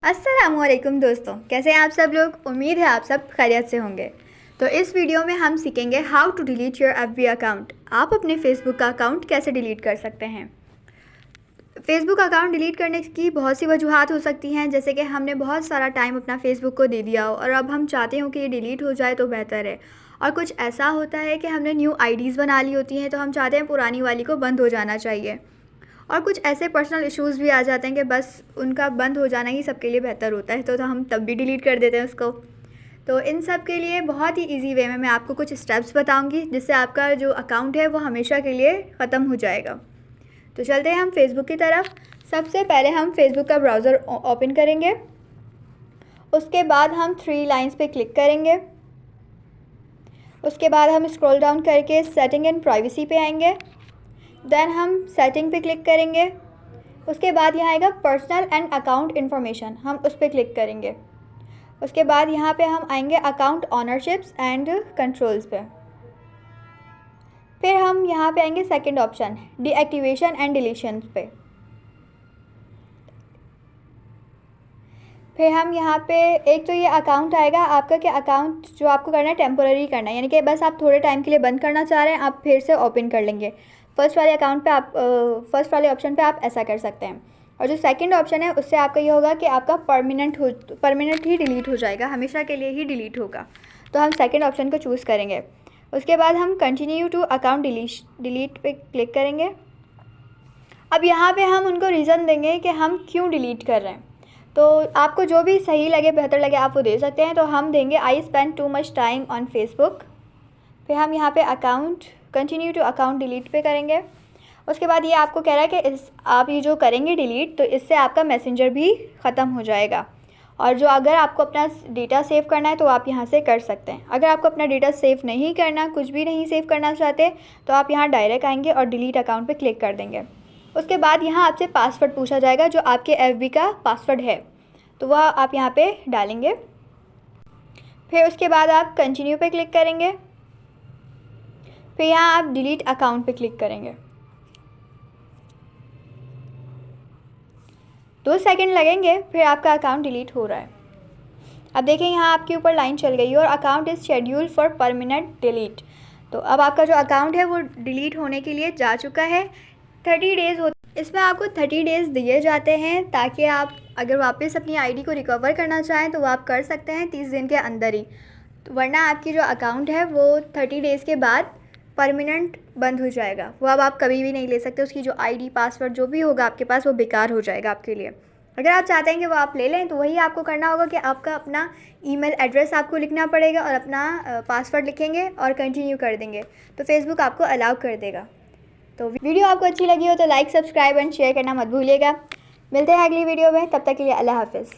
अस्सलाम वालेकुम दोस्तों, कैसे हैं आप सब लोग। उम्मीद है आप सब खैरियत से होंगे। तो इस वीडियो में हम सीखेंगे how to delete your FB account. आप अपने फेसबुक का अकाउंट कैसे डिलीट कर सकते हैं। फेसबुक अकाउंट डिलीट करने की बहुत सी वजूहात हो सकती हैं, जैसे कि हमने बहुत सारा टाइम अपना फेसबुक को दे दिया हो और अब हम चाहते हो कि ये डिलीट हो जाए तो बेहतर है। और कुछ ऐसा होता है कि हमने न्यू आईडीज़ बना ली होती हैं, तो हम चाहते हैं पुरानी वाली को बंद हो जाना चाहिए। और कुछ ऐसे पर्सनल इश्यूज़ भी आ जाते हैं कि बस उनका बंद हो जाना ही सबके लिए बेहतर होता है, तो हम तब भी डिलीट कर देते हैं उसको। तो इन सब के लिए बहुत ही इजी वे में मैं आपको कुछ स्टेप्स बताऊंगी, जिससे आपका जो अकाउंट है वो हमेशा के लिए ख़त्म हो जाएगा। तो चलते हैं हम फेसबुक की तरफ। सबसे पहले हम फेसबुक का ब्राउज़र ओपन करेंगे। उसके बाद हम 3 लाइन्स पे क्लिक करेंगे। उसके बाद हम स्क्रॉल डाउन करके सेटिंग एंड प्राइवेसी पे आएंगे। देन हम सेटिंग पे क्लिक करेंगे। उसके बाद यहाँ आएगा पर्सनल एंड अकाउंट इन्फॉर्मेशन, हम उस पर क्लिक करेंगे। उसके बाद यहाँ पे हम आएंगे अकाउंट ऑनरशिप्स एंड कंट्रोल्स पे। फिर हम यहाँ पे आएंगे second option deactivation and deletion पे। फिर हम यहाँ पे एक तो ये अकाउंट आएगा आपका कि अकाउंट जो आपको करना है टेम्पोररी करना है, यानी कि बस आप थोड़े टाइम के लिए बंद करना चाह रहे हैं, आप फिर से ओपन कर लेंगे। फर्स्ट वाले अकाउंट पे आप फर्स्ट वाले ऑप्शन पे आप ऐसा कर सकते हैं। और जो सेकंड ऑप्शन है उससे आपका ये होगा कि आपका परमानेंट ही डिलीट हो जाएगा, हमेशा के लिए ही डिलीट होगा। तो हम सेकंड ऑप्शन को चूज़ करेंगे। उसके बाद हम कंटिन्यू टू अकाउंट डिलीट पे क्लिक करेंगे। अब यहाँ पे हम उनको रीज़न देंगे कि हम क्यों डिलीट कर रहे हैं। तो आपको जो भी सही लगे, बेहतर लगे, आप वो दे सकते हैं। तो हम देंगे I spend too much time on Facebook. फिर हम यहाँ पे account continue to account delete पे करेंगे। उसके बाद ये आपको कह रहा है कि आप ये जो करेंगे डिलीट, तो इससे आपका मैसेंजर भी ख़त्म हो जाएगा। और जो अगर आपको अपना डेटा सेव करना है तो आप यहाँ से कर सकते हैं। अगर आपको अपना डेटा सेव नहीं करना, कुछ भी नहीं सेव करना चाहते, तो आप यहाँ डायरेक्ट आएंगे और डिलीट अकाउंट पे क्लिक कर देंगे। उसके बाद यहाँ आपसे पासवर्ड पूछा जाएगा, जो आपके एफबी का पासवर्ड है, तो वह आप यहाँ पे डालेंगे। फिर उसके बाद आप कंटिन्यू पे क्लिक करेंगे। फिर यहाँ आप डिलीट अकाउंट पे क्लिक करेंगे। 2 सेकंड लगेंगे, फिर आपका अकाउंट डिलीट हो रहा है। अब देखें यहाँ आपके ऊपर लाइन चल गई और account is schedule for permanent delete. तो अब आपका जो अकाउंट है वो डिलीट होने के लिए जा चुका है। 30 डेज़ इसमें आपको 30 डेज़ दिए जाते हैं, ताकि आप अगर वापस अपनी आईडी को रिकवर करना चाहें तो वो आप कर सकते हैं 30 दिन के अंदर ही। तो वरना आपकी जो अकाउंट है वो 30 डेज़ के बाद परमानेंट बंद हो जाएगा। वो अब आप कभी भी नहीं ले सकते। उसकी जो आईडी पासवर्ड जो भी होगा आपके पास, वो बेकार हो जाएगा आपके लिए। अगर आप चाहते हैं कि वो आप ले लें, तो वही आपको करना होगा कि आपका अपना ईमेल एड्रेस आपको लिखना पड़ेगा और अपना पासवर्ड लिखेंगे और कंटिन्यू कर देंगे, तो फेसबुक आपको अलाउ कर देगा। तो वीडियो आपको अच्छी लगी हो तो लाइक, सब्सक्राइब एंड शेयर करना मत भूलिएगा। मिलते हैं अगली वीडियो में, तब तक के लिए अल्लाह हाफ़िज़।